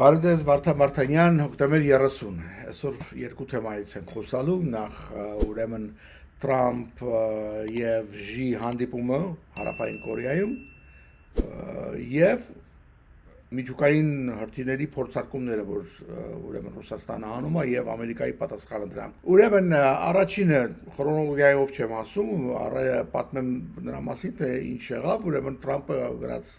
Բարև ձեզ Վարդան Վարդանյան, հոկտեմբեր 30։ Այսօր երկու թեմայից ենք խոսալու, նախ ուրեմն Տրամփ եւ Ժի հանդիպումը Հարավային Կորեայում եւ միջուկային հրթիռների փորձարկումները, որ ուրեմն Ռուսաստանը անում է եւ Ամերիկայի պատասխանը դրան։ Ուրեմն առաջինը քրոնոլոգիայով չեմ ասում, պատմեմ նրա մասին, թե ինչ եղավ, ուրեմն Տրամփը գնաց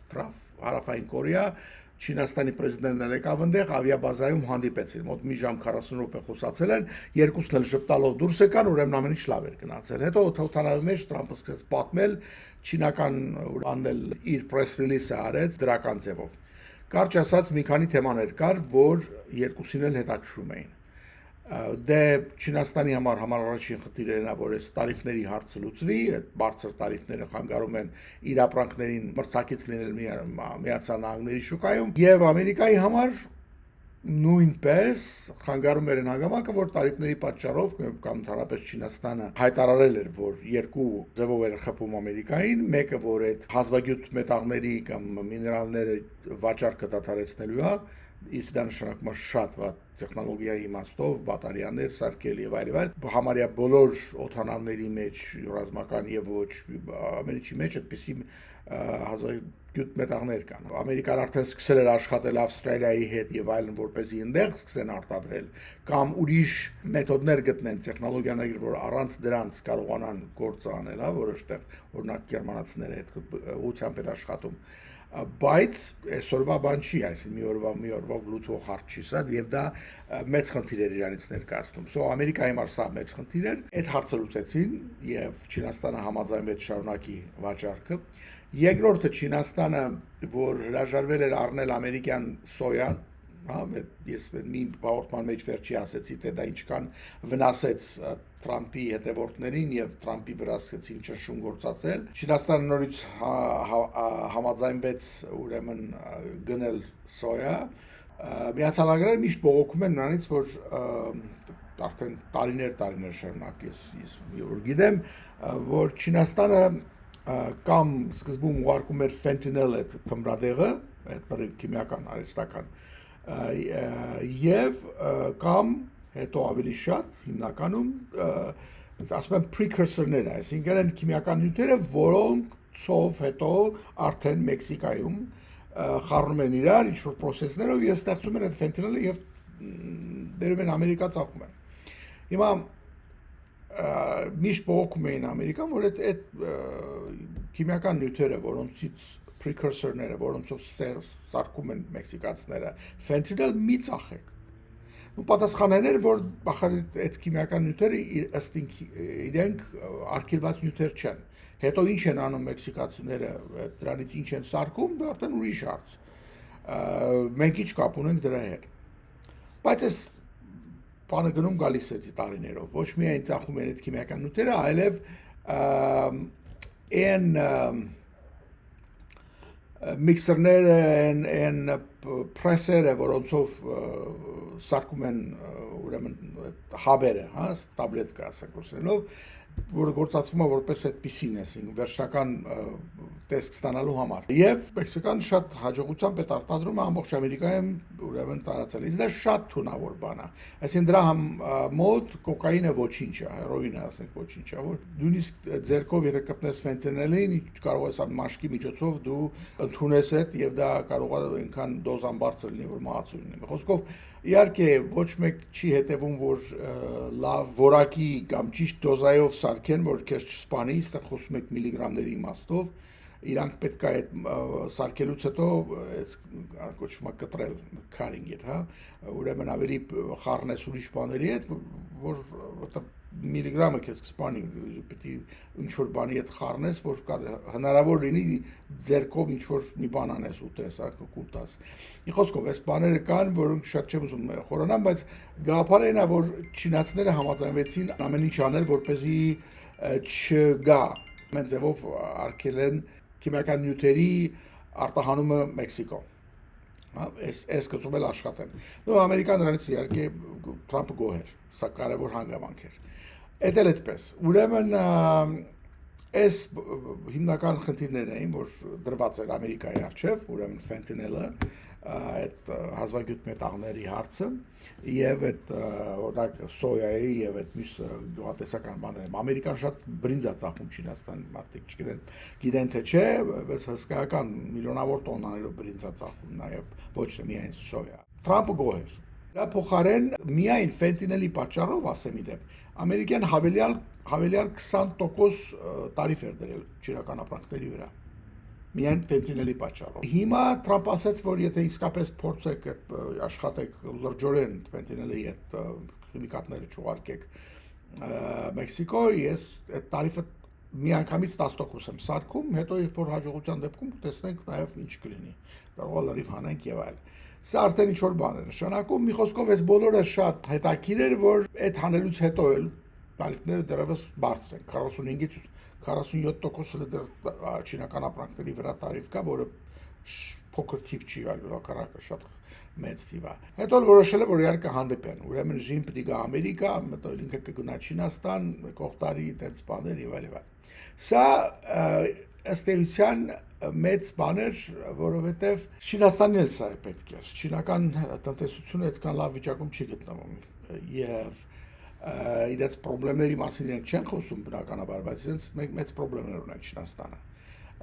Հարավային Կորեա Չինաստանի պրեզիդենտն եկավ այնտեղ ավիաբազայում հանդիպեցին, մոտ մի ժամ 40 րոպե խոսացել են, երկուսն էլ ժպտալով դուրս եկան, ուրեմն ամեն ինչ լավ էր գնացել։ Հետո օթանավի մեջ Տրամփը սկսեց պատմել, չինական ուրանել իր press release-ը արեց դրական ձևով։ Կարճ ասած մի քանի թեմաներ կար, որ երկուսին էլ հետաքրում էին։ Դե Չինաստանի համար առաջին խնդիրն է, որ այս տարիֆների հարցը լուծվի, այդ բարձր տարիֆները խանգարում են իր ապրանքներին մրցակից լինել Միացյալ Նահանգների շուկայում, եւ Ամերիկայի համար նույնպես խանգարում էր այն հանգամանքը, որ տարիֆների պատճառով կամ ընդհանրապես Չինաստանը հայտարարել էր, որ երկու ձևով էր խփում Ամերիկային, մեկը որ այդ հազվագյուտ մետաղների կամ միներալները վաճառքը դադարեցնելու է, իսկ դա նշանակում է շատ վատ տեխնոլոգիայի իմաստով, բատարիաներ սարքել եւ այլն, համարյա բոլոր օթանավների մեջ ռազմական եւ ոչ Ամերիկի մեջ այդպիսի հազվագյուտ մետաղներ կան։ Ամերիկան արդեն սկսել էր աշխատել Ավստրալիայի հետ եւ այլն, որպեսզի այնտեղ սկսեն արտադրել կամ ուրիշ մեթոդներ գտնեն, տեխնոլոգիաներ, որ առանց դրանց կարողանան գործ անել, որոշտեղ օրինակ գերմանացիները հետ ուղղությամբ էր աշխատում։ Բայց այսօրվա բան չի, այսինքն մի օրվա լուծող հարց չի սա, եւ դա մեծ խնդիր էր իրանից ներկայացնում։ Սո Ամերիկայի համար սա մեծ խնդիր էր, այդ հարցը լուծեցին եւ Չինաստանը համաձայնվեց շարունակի վաճառքը։ Երկրորդը Չինաստանը, որ հրաժարվել էր առնել ամերիկյան սոյան, ես մի հաղորդման մեջ վերջի ասեցի, թե դա ինչքան վնասեց Տրամփի հետևորդներին եւ Տրամփի վրա սկսեցին ճնշում գործածել։ Չինաստանը նորից համաձայնվեց ուրեմն գնել սոյա։ Միացյալ Նահանգները միշտ բողոքում են նրանից, որ արդեն տարիներ շարունակ ես որ գիտեմ, որ Չինաստանը կամ սկզբում ուղարկում էր fentanyl այդ թմրադեղը, այդ քիմիական արհեստական եւ կամ հետո ավելի շատ հիմնականում ասում են precursor-ներ, այսինքն այն քիմիական նյութերը, որոնցով հետո արդեն Մեքսիկայում խառնում են իրար ինչ-որ process-ներով եւ ստեղծում են այդ fentanyl-ը եւ բերում են Ամերիկա ծախում են։ Հիմա միշտ բողոքում էին Ամերիկան, որ այդ քիմիական նյութերը, որոնցից precursor-ները, որոնցով սարքում են մեքսիկացիները, fentanyl մի ծախեք։ Ու պատասխանն էր, որ այդ քիմիական նյութերը ըստ իրենք արգելված նյութեր չեն։ Հետո ինչ են անում մեքսիկացիները, դրանից ինչ են սարքում, դա արդեն ուրիշ հարց։ Մենք ինչ կապ ունենք դրա հետ։ Բայց այս բանը գնում գալիս է տարիներով, ոչ միայն ծախում են այդ քիմիական նյութերը, այլև այն միքսերները, այն պրեսերը, որոնցով սարքում են ուրեմն հաբերը, տաբլետկա ասենք ռուսերենով, որը գործածվում է որպես այդպիսին, այսինքն վերջնական տեսք ստանալու համար։ Եվ Մեքսիկան շատ հաջողությամբ այդ արտադրումը ամբողջ Ամերիկայում ուրեմն տարածել է։ Իսկ դա շատ թունավոր բան է։ Այսինքն դրա մոտ կոկաինը ոչինչ է, հերոինը ասենք ոչինչ է, որ նույնիսկ ձեռքով երբ կպնես ֆենտանիլին, կարող ես մաշկի միջոցով դու ընդունես այդ եւ դա կարող է այնքան դոզան բարձր լինի, որ մահացու լինի։ Խոսքով իհարկե ոչ մեկ չի հետևում, որ լավ որակի կամ ճիշտ դոզայով սարքեն, որ քեզ չսպանի, այստեղ խոսում եք միլիգրամների իմաստով, իրանք պետք է այդ սարքելուց հետո կոչվում է կտրել, cutting it, ուրեմն ավելի խառնես ուրիշ բաների հետ, որ միլիգրամը քեզ կսպանի, պետք է ինչ-որ բանի հետ խառնես, որ հնարավոր լինի ձեռքով ինչ-որ մի բան անես ուտես, կուտաս։ Խոսքով, այս բաները կան, որոնք շատ չեմ ուզում խորանամ, բայց գաղափարը այն է, որ չինացիները համաձայնվեցին ամեն ինչ անել, որպեսզի չգա ամեն ձևով արգելել են քիմիական նյութերի արտահանումը Մեքսիկո։ Այս գծում էլ աշխատեն։ Նո Ամերիկան դրանից իհարկե Տրամփը գոհ էր, սա կարևոր հանգամանք էր։ Էդ էլ այդպես։ Ուրեմն այս հիմնական խնդիրներն էին, որ դրված էր Ամերիկայի առջև, ուրեմն fentanyl-ը, այդ հազվագյուտ մետաղների հարցը եւ այդ օրինակ սոյայի եւ այդ մյուս գյուղատնտեսական բաները ամերիկան շատ բրինձ է ծախում Չինաստան մարդիկ գիտեն թե չէ բայց հսկայական միլիոնավոր տոննաներով բրինձ է ծախում նաեւ ոչ թե միայն սոյա Թրամփը գոհ Դա փոխարեն միայն ֆենտինելի պատճառով ասեմ իդեպ ամերիկյան հավելյալ 20% տարիֆ էր դրել չինական ապրանքների վրա միայն ֆենտինելի պատճառով Հիմա Թրամփ ասաց որ եթե իսկապես փորձեք աշխատեք լրջորեն ֆենտինելի այդ քիմիկատները չուղարկեք Մեքսիկո ես այդ տարիֆը միանգամից 10% եմ սարքում հետո երբ որ հաջողության դեպքում տեսնենք նաև ինչ կլինի կարող է լրիվ հանենք եւ այլ Սա արդեն ինչ-որ բան է նշանակում, մի խոսքով այս բոլորը շատ հետաքրքիր էր, որ այդ հանելուց հետո էլ տարիֆները դեռևս բարձր են, 45-ից 47%-ը դեռ չինական ապրանքների վրա տարիֆ կա, որը փոքր թիվ չի, այլ հակառակը շատ մեծ թիվ է։ Հետո որոշել եմ, որ իհարկե հանդիպեն, ուրեմն ժին պետք է Ամերիկա, հետո ինքը կգնա Չինաստան, կողտարի, այդպես բաներ եւ այլ։ Սա ըստ էության մեծ բաներ, որովհետև Չինաստանին էլ սա է պետք է։ Չինական տնտեսությունը այդքան լավ վիճակում չի գտնվում եւ իրենց խնդիրների մասին իրենք չեն խոսում բնականաբար, բայց իրենց մեծ խնդիրներ ունեն Չինաստանը։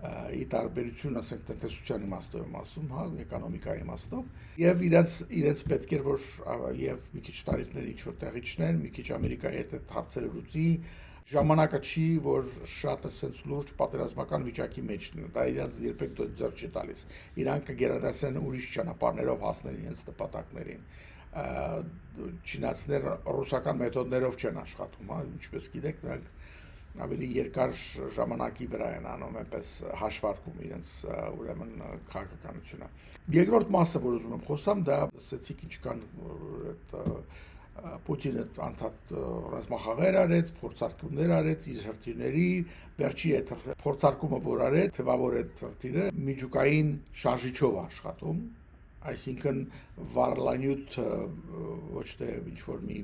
Ի տարբերություն ասենք տնտեսության իմաստով եմ ասում, հա, էկոնոմիկայի իմաստով եւ իրենց պետք էր որ եւ մի քիչ տարիֆների ինչ որ տեղի չնեն, մի քիչ Ամերիկայի հետ հարցերը լուծի Ժամանակը չի, որ շատ ասենց լուրջ պատերազմական վիճակի մեջ լինի, դա իրենց երբեք ձեռ չի տալիս։ Իրանք կգերադասեն ուրիշ ճանապարհներով հասնել իրենց նպատակներին։ Չինացիները ռուսական մեթոդներով չեն աշխատում, հա, ինչպես գիտեք, նրանք ավելի երկար ժամանակի վրա են անում, այնպես հաշվարկում իրենց ուրեմն քաղաքականությունը։ Երկրորդ մասը, որ ուզում եմ խոսամ, դա ասեցիք ինչ կան Պուտինը անդադ ռազմախաղեր արեց, փորձարկումներ արեց իր հրթիռների, վերջի այդ փորձարկումը որ արեց, թվավոր այդ հրթիռը միջուկային շարժիչով աշխատում, այսինքն վառելանյութ ոչ թե ինչ որ մի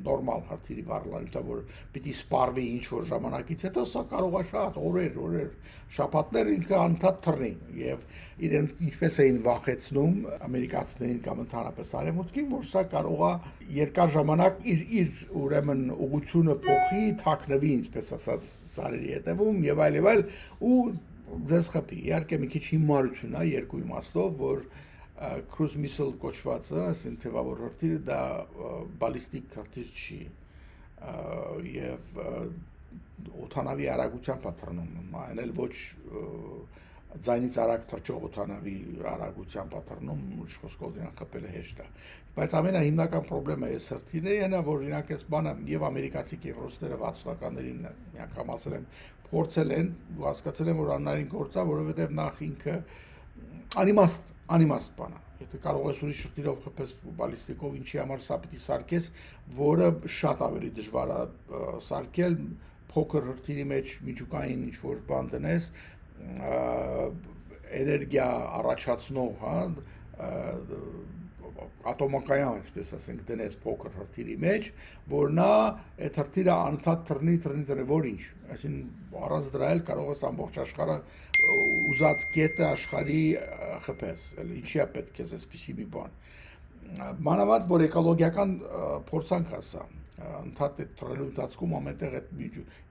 նորմալ հրթիռի վառելանյութը, որ պիտի սպառվի ինչ որ ժամանակից հետո, սա կարող է շատ օրեր, շաբաթներ ինքը անդադ թռնի եւ իրենք ինչպես էին վախեցնում ամերիկացիներին կամ ընդհանրապես արևմուտքին, որ սա կարող է երկար ժամանակ իր ուրեմն ուղղությունը փոխի, թաքնվի, ինչպես ասած, սարերի հետևում եւ այլ ու ձեզ խփի։ Իհարկե մի քիչ հիմարություն է երկու իմաստով, որ cruise missile կոչվածը, ասեն թվավոր հրթիռը դա բալիստիկ հրթիռ չի եւ օթանավի արագությամբ պատրանում, այն էլ ոչ ձայնից արագ թռչող օթանավի արագությամբ պատրանում, ուրիշ խոսքով դրան խփելը հեշտ է։ Բայց ամենահիմնական խնդրեմը այս հրթիռներն է, որ իրանք այս բանը եւ ամերիկացի եւ ռուսները 60-ականներին միանգամ ասել են, փորձել են, հասկացել են, որ անհնարին գործա, որովհետեւ նախ ինքը անիմաստ բան է։ Եթե կարող ես ուրիշ շրթիրով խփես բալիստիկով, ինչի համար սա պիտի սարքես, որը շատ ավելի դժվար է սարքել, փոքր հրթիռի մեջ միջուկային ինչ որ բան դնես, էներգիա առաջացնող, հա, ատոմակայան, այսպես ասենք, դնես փոքր հրթիռի մեջ, որ նա այդ հրթիռը անդադ թռնի, որ ինչ, այսինքն առանց դրա էլ կարող ես ամբողջ աշխարհը ուզած կետը աշխարհի խփես, ինչի է պետք է այսպիսի մի բան։ Մանավանդ որ էկոլոգիական փորձանք է սա, ընդհանուր այդ թռելու ընթացքում ամենտեղ այդ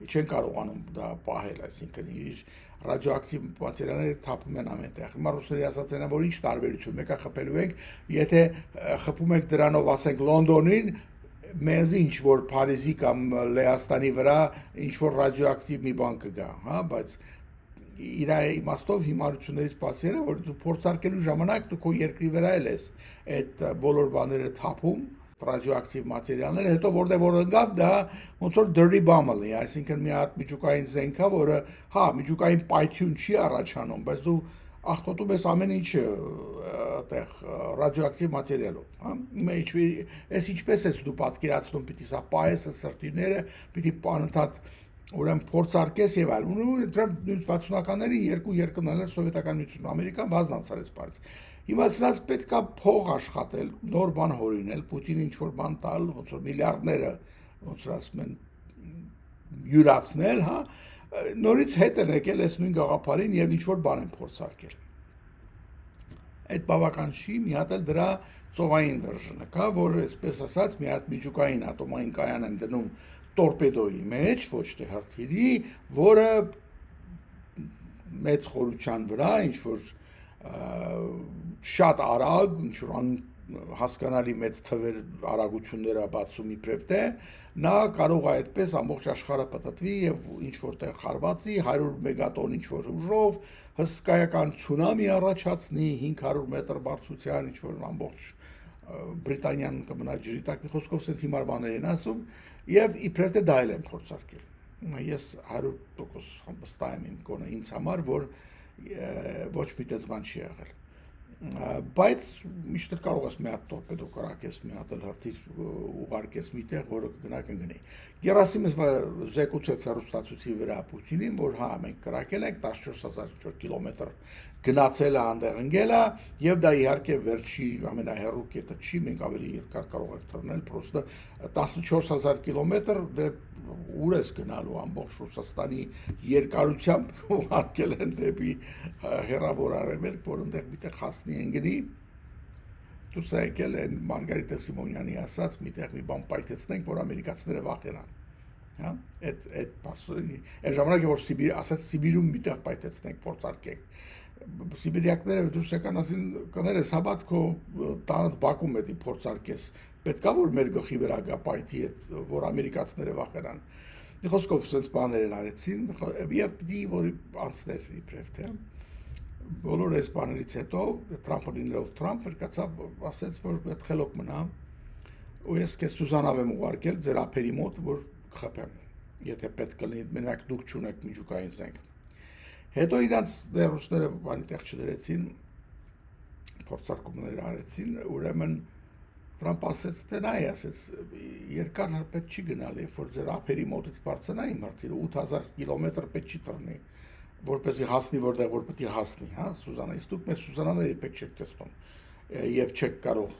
չեն կարողանում դա պահել, այսինքն իր ռադիոակտիվ մատերիալները թափում են ամենտեղ։ Հիմա ռուսները ասած են, որ ինչ տարբերություն, մեկը խփելու ենք, եթե խփում ենք դրանով, ասենք Լոնդոնին, մեզ ինչ որ Փարիզի կամ Լեհաստանի վրա ինչ որ ռադիոակտիվ մի բան կգա, հա, բայց իր իմաստով հիմարություններից բացի է, որ դու փորձարկելու ժամանակ դու քո երկրի վրա ես այդ բոլոր բաները թափում ռադիոակտիվ մատերիալները, հետո որ ընկավ դա ոնց որ dirty bomb լինի, այսինքն մի հատ միջուկային զենք է, որը հա միջուկային պայթյուն չի առաջանում, բայց դու աղտոտում ես ամեն ինչը այդտեղ ռադիոակտիվ մատերիալով, հա։ Այս ինչպես ես դու պատկերացնում, պիտի սա պահես սրտիները, պիտի անընդհատ ուրեմն փորձարկես եւ այլ։ Ու 60-ականների երկու երկրներ սովետական միությունն Ամերիկան բազմացած այս բանից։ Հիմա սրանց պետքա փող աշխատել, նոր բան հորինել, Պուտինը ինչ որ բան տալ, ոնց որ միլիարդները, ոնց որ ասում են, յուրացնել, հա, նորից հետ են եկել այս նույն գաղափարին եւ ինչ որ բան են փորձարկել։ Այդ բավական չի, մի հատ էլ դրա ծովային վերժինը կա, որ այսպես ասած մի հատ միջուկային ատոմային կայան են դնում տորպեդոյի մեջ, ոչ թե հրթիռի, որը մեծ խորության վրա ինչ որ շատ արագ, ինչ որ հասկանալի մեծ թվեր արագությունները բացում իբրև թե նա կարող է այդպես ամբողջ աշխարհը պատտվի եւ ինչ որտեղ խարվածի 100 մեգատոն ինչ որ ուժով հսկայական ցունամի առաջացնի 500 մետր բարձրության ինչ որ ամբողջ Բրիտանիան կմնա ջրի տակ մի խոսքով sense հիմար բաներ են ասում եւ իբրև թե դա էլ են փորձարկել ես 100% վստահ եմ գոնե ինձ համար որ ոչ մի տես բան չի եղել բայց միշտ կարող ես մի հատ տորպեդո կրակես, մի հատ էլ հրթիռ ուղարկես միտեղ, որը կգնա կընկնի։ Գերասիմովը զեկուցեց հեռուստացույցի վրա Պուտինին, որ հա մենք կրակել ենք 14000 կիլոմետր գնացել է այնտեղ ընկել է եւ դա իհարկե վերջի ամենահեռու կետը չի, մենք ավելի երկար կարող ենք թռնել, պրոստը 14000 կիլոմետր դե ուր ես գնալու ամբողջ Ռուսաստանի երկարությամբ ուղարկել են դեպի հեռավոր արևելք, որ այնտեղ միտեղ հասնի ընկնի դուս եկել են Մարգարիտա Սիմոնյանի ասած միտեղ մի բան պայթեցնենք, որ ամերիկացիները վախենան հա այդ բասորի այն ժամանակ որ Սիբիրում միտեղ պայթեցնենք փորձարկենք Սիբիրյակները դուրս եկան ասին կներես հաբատ քո տանդ Բաքում էդի փորձարկես պետքա որ մեր գլխի վրա գա պայթի այդ որ ամերիկացիները վախենան խոսքով sense բաներ են արեցին եւ պիտի որ անցներ իբրև թե բոլոր այս բաներից հետո Թրամփը լինելով Թրամփ կացավ ասեց որ այդ խելոք մնա ու ես քեզ Սուզանավ եմ ուղարկել ձեր ափերի մոտ որ կխփեմ եթե պետք կլինի մենակ դուք չունեք միջուկային զենք հետո իրանց ռուսները բանի տեղ չդրեցին փորձարկումներ արեցին ուրեմն Թրամփ ասեց թե նայ ասեց երկար պետք չի գնալ երբ որ ձեր ափերի մոտից բարձրանա իմ հրթիռը 8000 կիլոմետր պետք չի տրնի որպեսզի հասնի որտեղ որ պետք է հասնի հա Սուզանա իսկ դուք մեզ Սուզանաների պետք չեք տեսնում եւ չեք կարող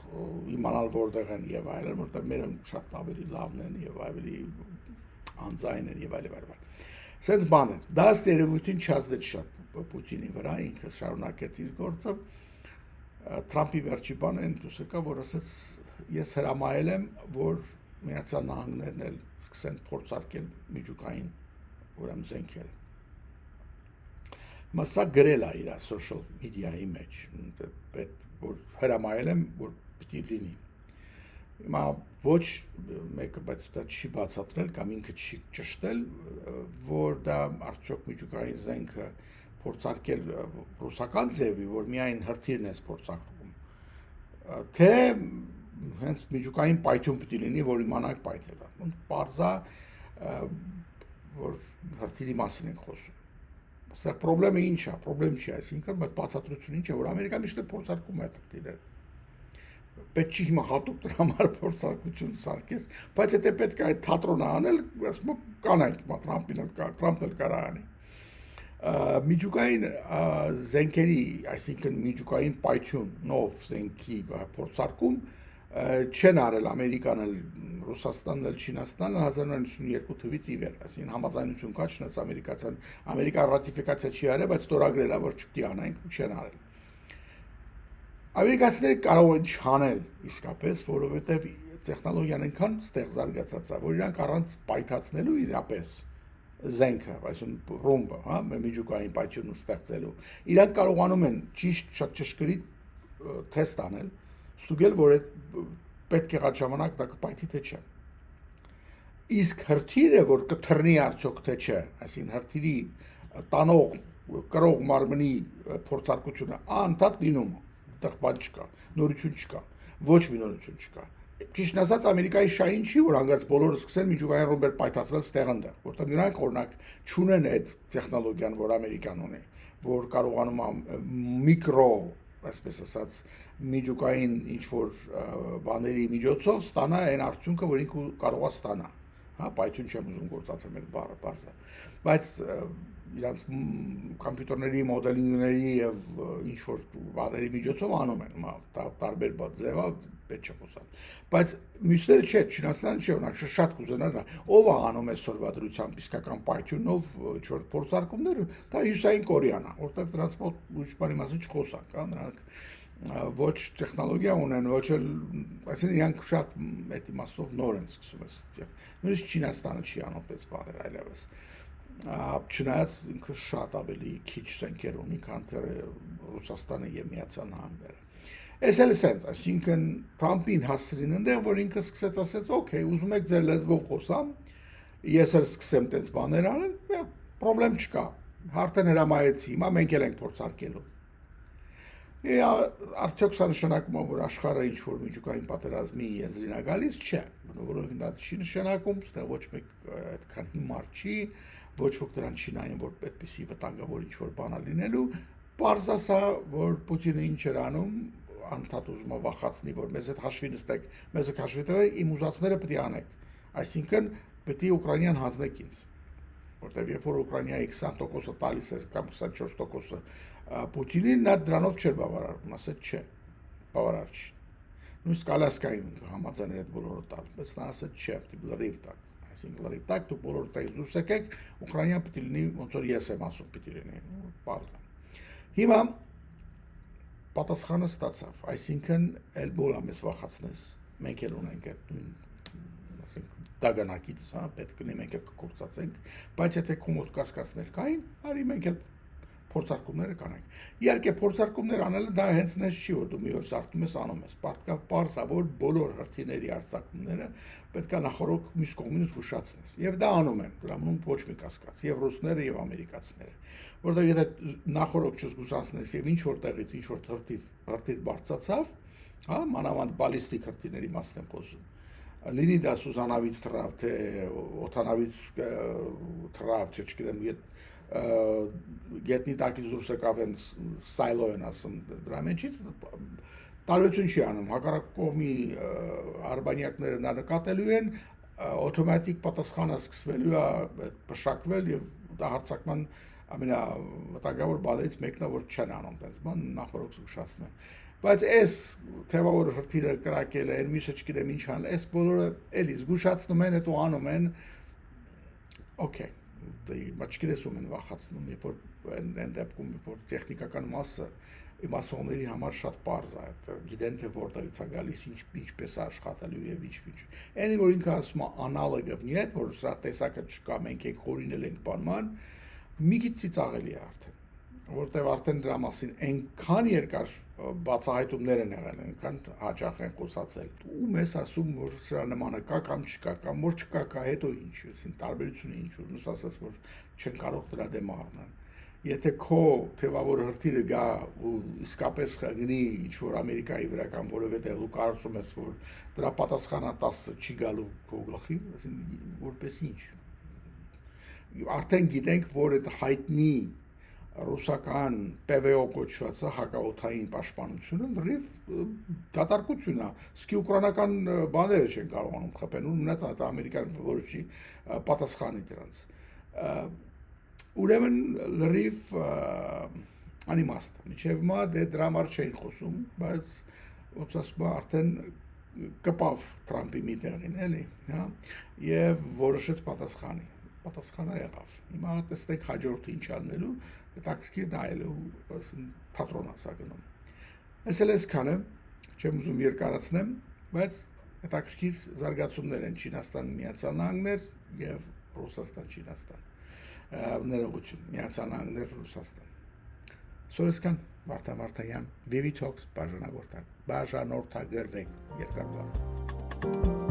իմանալ որտեղ են եւ այլն որտեղ մերը շատ ավելի լավն են եւ ավելի անձայն են եւ այլն Սենց բան է, դա ստերևույթին չազդեց շատ Պուտինի վրա, ինքը շարունակեց իր գործը, Թրամփի վերջի բանը են դուս եկա, որ ասեց, ես հրամայել եմ, որ Միացյալ Նահանգներն էլ սկսեն փորձարկել միջուկային ուրեմն զենքերը։ Մասա գրել է իր social media-ի մեջ, որ հրամայել եմ, որ պիտի լինի։ Հիմա ոչ մեկը բայց դա չի բացատրել կամ ինքը չի ճշտել որ դա արդյոք միջուկային զենքը փորձարկել ռուսական ձևի որ միայն հրթիռն է փորձարկում թե հենց միջուկային պայթյուն պիտի լինի որ իմանանք պայթել է պարզա որ հրթիռի մասին ենք խոսում այստեղ խնդրեմը ինչ է խնդրեմ չի այսինքն բայց բացատրությունը ինչ է որ Ամերիկան միշտ փորձարկում է հրթիռեր պետք չի հիմա հատուկ դրա համար փորձարկություն սարքես, բայց եթե պետք է այդ թատրոնը անել, ասում եմ կանենք, Թրամփն էլ կարա անի։ Միջուկային զենքերի, այսինքն միջուկային պայթյուն նով զենքի փորձարկում չեն արել Ամերիկան էլ Ռուսաստանն էլ Չինաստանը 1992 թվականից ի վեր, այսինքն համաձայնություն կա չնայած Ամերիկան ռատիֆիկացիա չի արել, բայց ստորագրել է, որ չպիտի անենք ու չեն արել։ Ամերիկացիները կարող են չանել իսկապես, որովհետև տեխնոլոգիան այնքան ստեղ զարգացած է, որ իրանք առանց պայթացնելու իրապես զենքը, այսինքն ռումբը, հա, միջուկային պայթյուն ստեղծելու, իրանք կարողանում են ճիշտ շատ ճշգրիտ թեստ անել, ստուգել, որ այդ պետք եղած ժամանակ դա կպայթի թե չէ։ Իսկ հրթիռը, որ կթռնի արդյոք թե չէ, այսինքն հրթիռի տանող կրող մարմնի փորձարկությունը անընդհատ լինում է տեղ բան չկա, նորություն չկա, ոչ մի նորություն չկա։ Ճիշտ ասած Ամերիկայի շահին չի, որ հանգարց բոլորը սկսեն միջուկային ռումբեր պայթացնել ստեղ այնտեղ, որտեղ նրանք օրինակ չունեն այդ տեխնոլոգիան, որ Ամերիկան ունի, որ կարողանում է միկրո, այսպես ասած, միջուկային ինչ-որ բաների միջոցով ստանա այն արդյունքը, որ ինքը կարող է ստանա։ Հա, պայթյուն չեմ ուզում գործածեմ այդ բառը, բարձր։ Բայց իրանց կոմպյուտերների մոդելինգների եւ ինչ որ բաների միջոցով անում են, տարբեր ձևով պետք չէ խոսալ։ Բայց մյուսները չէ, Չինաստանը չէ, օրինակ շատ կուզենար, ով է անում այսօրվա դրությամբ իսկական պայթյունով ինչ որ փորձարկումները, դա Հյուսային Կորեան է, որտեղ դրանց մոտ ուրիշ բանի մասին չխոսանք, հա, նրանք ոչ տեխնոլոգիա ունեն, ոչ էլ, այսինքն իրանք շատ այդ իմաստով նոր են սկսում ես։ Նույնիսկ Չինաստանը չի անում պես բաներ այլևս։ Չնայած ինքը շատ ավելի քիչ սենքեր ունի, քան թե Ռուսաստանը եւ Միացյալ Նահանգները։ Այս էլ sense, այսինքն Թրամփին հասցրին այնտեղ, որ ինքը սկսեց ասեց, օքեյ, ուզում եք ձեր լեզվով խոսամ, ես էլ սկսեմ տենց բաներ անել, պրոբլեմ չկա։ Արդեն հրամայեցի, հիմա մենք էլ ենք փորձարկելու։ Արդյոք սա նշանակում է, որ աշխարհը ինչ որ միջուկային պատերազմի եզրին է գալիս, չէ, որովհետեւ դա չի նշանակում, ստեղ ոչ մեկ այդքան հիմար չի, ոչ ոք դրան չի նայում, որ այդպիսի վտանգավոր ինչ որ բան է լինելու, պարզ է սա, որ Պուտինը ինչ էր անում, անդադ ուզում է վախացնի, որ մեզ հետ հաշվի նստեք, մեզ հետ հաշվի տվեք, իմ ուզածները պետք է անեք, այսինքն պետք է Ուկրաինան հանձնեք ինձ, որտեղ երբ որ Ուկրաինայի 20%-ը տալիս էր կամ 24%-ը Պուտինին, նա դրանով չէր բավարարվում, ասեց չէ, բավարար չի։ Նույնիսկ Ալասկային համաձայնել այդ բոլորը տալ, բայց նա ասեց չէ, պետք է լրիվ տակ, այսինքն լրիվ տակ դու բոլորը տակ դուրս եկեք, Ուկրաինան պետք է լինի ոնց որ ես եմ ասում, պետք է լինի, պարզ է։ Հիմա պատասխանը ստացավ, այսինքն էլ բոլա մեզ վախացնես, մենք էլ ունենք այդ նույն, ասենք, դագանակից, հա, պետք է մենք էլ կկործածենք, բայց եթե քո մոտ կասկածներ կային, արի մենք էլ փորձարկումները կանենք։ Իհարկե փորձարկումներ անելը դա հենց նես չի, որ դու մի օր սարքում ես անում ես, պարտքավ պարզ է, որ բոլոր հրթիռների արձակումները պետք է նախորդ մյուս կողմից զգուշացնես։ Եվ դա անում են, դրա մոտ ոչ մի կասկած, եւ ռուսները եւ ամերիկացիները, որտեղ եթե նախորդ չզգուշացնես եւ ինչ որ տեղից ինչ որ հրթիռ բարձացավ, հա, մանավանդ բալիստիկ հրթիռների մասն եմ խոսում, լինի դա սուզանավից թռավ, թե օթանավից թռավ, թե չգիտեմ, գետնի տակից դուրս եկավ են սայլո են ասում դրա մեջից տարբերություն չի անում հակառակ կողմի արբանյակները նա նկատելու են օտոմատիկ պատասխանը սկսվելու է բշակվել եւ դա հարձակման ամենավտանգավոր բաներից մեկն է որ չեն անում այդպես բան նախորդ զգուշացնում են բայց այս թեւավոր հրթիռը կրակել է մյուսը չգիտեմ ինչ անել այս բոլորը էլի զգուշացնում են հետո անում են օքեյ Մաչկիդես ում են վախացնում, երբ որ այն դեպքում, որ տեխնիկական մասը իմաստողների համար շատ պարզ է, գիտեն թե որտեղից է գալիս, ինչպես է աշխատելու եւ ինչ-ինչ։ Այնի որ ինքը ասում է անալոգով նյետ, որ սա տեսակը չկա, մենք ենք խորինել ենք բանման, մի քիչ ծիծաղելի է արդեն, որտեղ արդեն դրա մասին այնքան երկար բացահայտումներ են եղել, այնքան հաճախ են խոսացել։ Ու մեզ ասում, որ սրա նմանը կա կամ չկա, կամ որ չկա, կա հետո ինչ, այսին տարբերությունը ինչ, որ նույնս ասես, որ չեն կարող դրա դեմ առնել։ Եթե քո թևավոր հրթիռը գա ու իսկապես գնի ինչ որ Ամերիկայի վրա կամ որևէ տեղ ու կարծում ես, որ դրա պատասխանը 10 չի գալու քո գլխի, այսին որպես ինչ։ Արդեն գիտենք, որ այդ հայտնի ռուսական PVO կոչված հակաօթային պաշտպանությունը լրիվ դատարկություն է, սկի ուկրաինական բաները չեն կարողանում խփել, ու մնացած ամերիկան որոշի պատասխանի դրանց։ Ուրեմն լրիվ անիմաստ, միջև մա դրա համար չէին խոսում, բայց ոնց ասում արդեն կպավ Թրամփի մի տեղին, էլի, հա, եւ որոշեց պատասխանը եղավ։ Հիմա տեսնենք հաջորդը ինչ անելու, հետաքրքիր նայելու, թատրոն ասա գնում։ Այս էլ այսքանը, չեմ ուզում երկարացնեմ, բայց հետաքրքիր զարգացումներ են Չինաստան, Միացյալ Նահանգներ եւ Ռուսաստան, Չինաստան։ Ներողություն, Միացյալ Նահանգներ, Ռուսաստան։ Սորեսկան Վարդան Վարդանյան, Vivi Talks բաժանորդագրվեք երկար բառ։